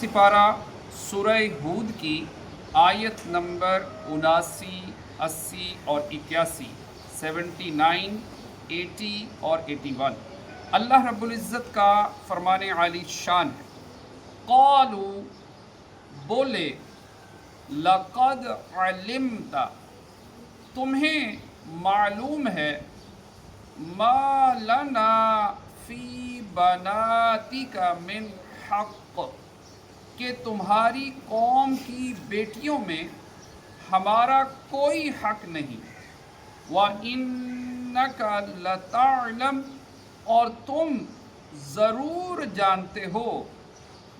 सिपारा सूरह हूद की आयत नंबर 79, 80 और 81, 79, 80 और 81। अल्लाह रब्बुल इज़्ज़त का फरमाने आली शान है। क़ालू बोले, लक़द अलिमता तुम्हें मालूम है, मा लना फ़ी बनातिका मिन हक़ कि तुम्हारी कौम की बेटियों में हमारा कोई हक नहीं। व इन्नका लतअलम और तुम ज़रूर जानते हो,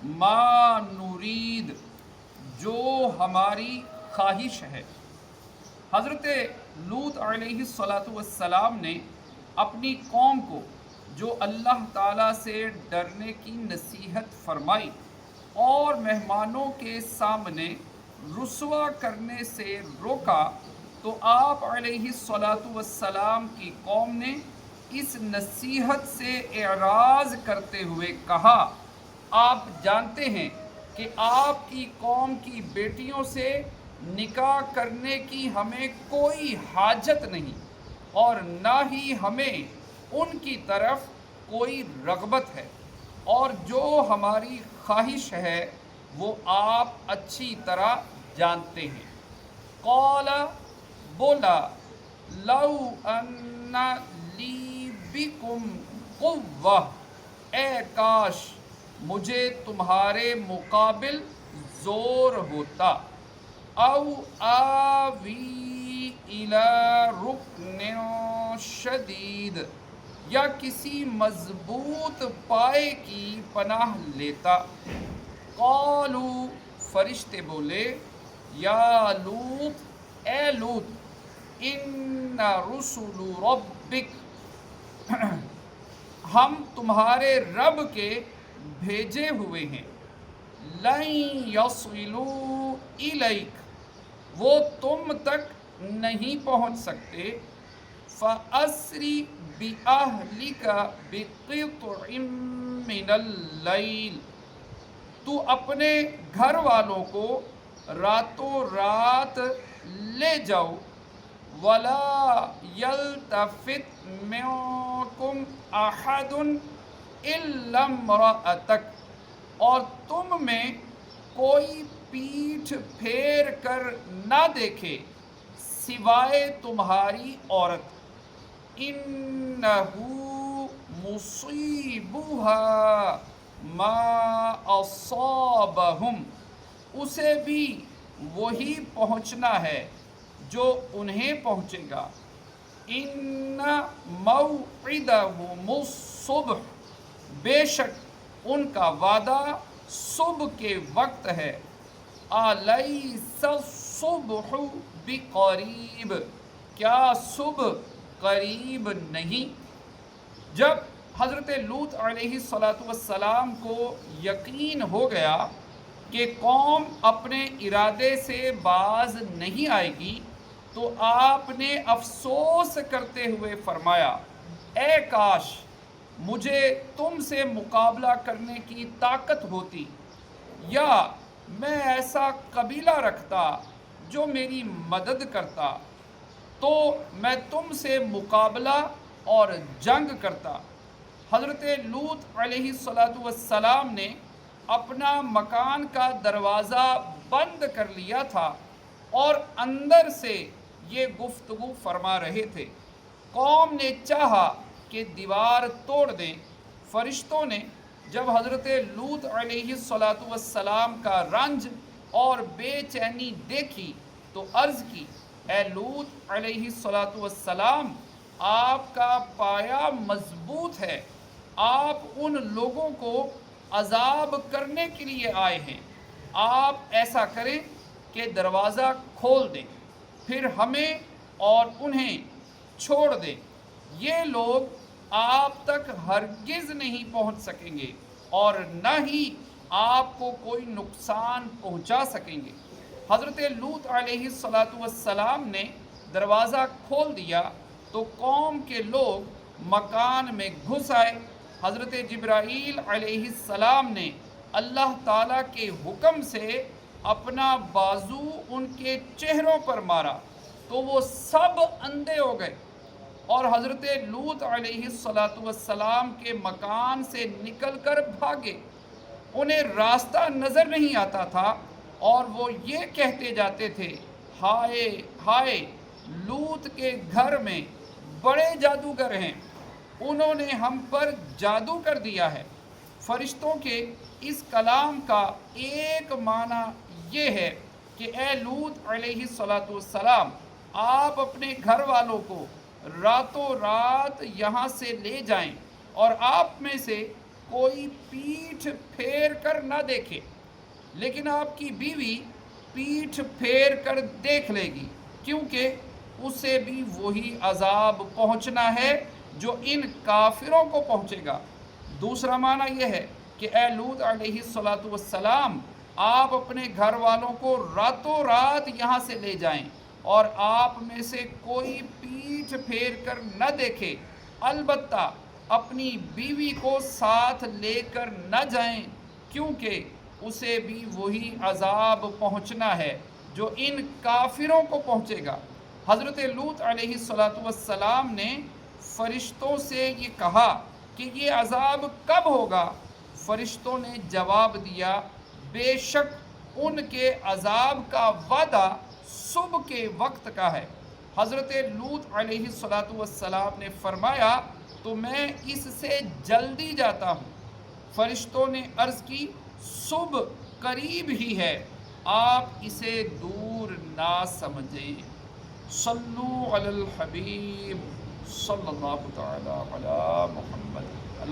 मा नुरीद जो हमारी ख्वाहिश है। हज़रत लूत अलैहिस्सलातु वस्सलाम ने अपनी कौम को जो अल्लाह ताला से डरने की नसीहत फरमाई और मेहमानों के सामने रुसवा करने से रोका, तो आप अलैहिस्सलातु वस्सलाम की कौम ने इस नसीहत से एराज़ करते हुए कहा, आप जानते हैं कि आपकी कौम की बेटियों से निकाह करने की हमें कोई हाजत नहीं और ना ही हमें उनकी तरफ कोई रग़बत है, और जो हमारी ख्वाहिश है वो आप अच्छी तरह जानते हैं। क़ाला बोला, लौ अन्ना ली बिकुम क़ुव्वा ए काश मुझे तुम्हारे मुकाबिल ज़ोर होता, औ आवी इला रुकनिन शदीद या किसी मजबूत पाए की पनाह लेता। क़ालू फरिश्ते बोले, या लूत ए लूत, इन्ना रुसुलु रब्बिक हम तुम्हारे रब के भेजे हुए हैं, लन यसिलू इलैक वो तुम तक नहीं पहुँच सकते, फ़अस्री बिअहलिका बिक़ित्इम मिनल लैल तू अपने घर वालों को रातों रात ले जाओ, वला यल्तफ़ित मिनकुम अहदुन इल्ला इम्रअतक और तुम में कोई पीठ फेर कर ना देखे सिवाय तुम्हारी औरत। इन्नहु मुसीबुहा मा असाबहुम उसे भी वही पहुँचना है जो उन्हें पहुँचेगा। इन्ना मौइदहुमुस सुबह बेशक उनका वादा सुबह के वक्त है। अलैसा सुबहु बिक़रीब क्या सुबह करीब नहीं। जब हज़रत लूत अलैहिस्सलातु वस्सलाम को यकीन हो गया कि कौम अपने इरादे से बाज नहीं आएगी, तो आपने अफसोस करते हुए फरमाया, ए काश मुझे तुमसे मुकाबला करने की ताकत होती, या मैं ऐसा कबीला रखता जो मेरी मदद करता, तो मैं तुमसे मुकाबला और जंग करता। हज़रत लूत अलैहिस्सलातु वस्सलाम ने अपना मकान का दरवाज़ा बंद कर लिया था और अंदर से ये गुफ्तगू फरमा रहे थे। कौम ने चाहा कि दीवार तोड़ दें। फरिश्तों ने जब हज़रत लूत अलैहिस्सलातु वस्सलाम का रंज और बेचैनी देखी तो अर्ज़ की, ए लूत अलैहिस्सलातु वस्सलाम आपका पाया मजबूत है, आप उन लोगों को अजाब करने के लिए आए हैं। आप ऐसा करें कि दरवाज़ा खोल दें, फिर हमें और उन्हें छोड़ दें। ये लोग आप तक हरगिज़ नहीं पहुंच सकेंगे और न ही आपको कोई नुकसान पहुंचा सकेंगे। हज़रत लूत अलैहिस्सलातु वस्सलाम ने दरवाज़ा खोल दिया तो कौम के लोग मकान में घुस आए। हज़रत जिब्राईल अलैहिस्सलाम ने اللہ تعالیٰ کے حکم سے اپنا بازو ان کے چہروں پر مارا تو وہ سب اندھے ہو گئے، اور حضرت لوط علیہ السلام کے مکان سے نکل کر بھاگے۔ انہیں راستہ نظر نہیں آتا تھا اور وہ یہ کہتے جاتے تھے، ہائے ہائے، لوط کے گھر میں بڑے جادوگر ہیں، انہوں نے ہم پر جادو کر دیا ہے۔ فرشتوں کے اس کلام کا ایک معنی یہ ہے کہ اے لوط علیہ السلام، آپ اپنے گھر والوں کو راتوں رات یہاں سے لے جائیں اور آپ میں سے کوئی پیٹھ پھیر کر نہ دیکھے، لیکن آپ کی بیوی پیٹھ پھیر کر دیکھ لے گی، کیونکہ اسے بھی وہی عذاب پہنچنا ہے جو ان کافروں کو پہنچے گا۔ دوسرا معنی یہ ہے کہ اے لوط علیہ السلام، آپ اپنے گھر والوں کو راتوں رات یہاں سے لے جائیں اور آپ میں سے کوئی پیٹھ پھیر کر نہ دیکھے، البتہ اپنی بیوی کو ساتھ لے کر نہ جائیں، کیونکہ اسے بھی وہی عذاب پہنچنا ہے جو ان کافروں کو پہنچے گا۔ حضرت لوط علیہ السلام نے فرشتوں سے یہ کہا کہ یہ عذاب کب ہوگا؟ فرشتوں نے جواب دیا، بے شک ان کے عذاب کا وعدہ صبح کے وقت کا ہے۔ حضرت لوط علیہ السلام نے فرمایا، تو میں اس سے جلدی جاتا ہوں۔ فرشتوں نے عرض کی، صبح قریب ہی ہے، آپ اسے دور نہ سمجھیں۔ صلو علی الحبیب صلی اللہ تعالی علی محمد۔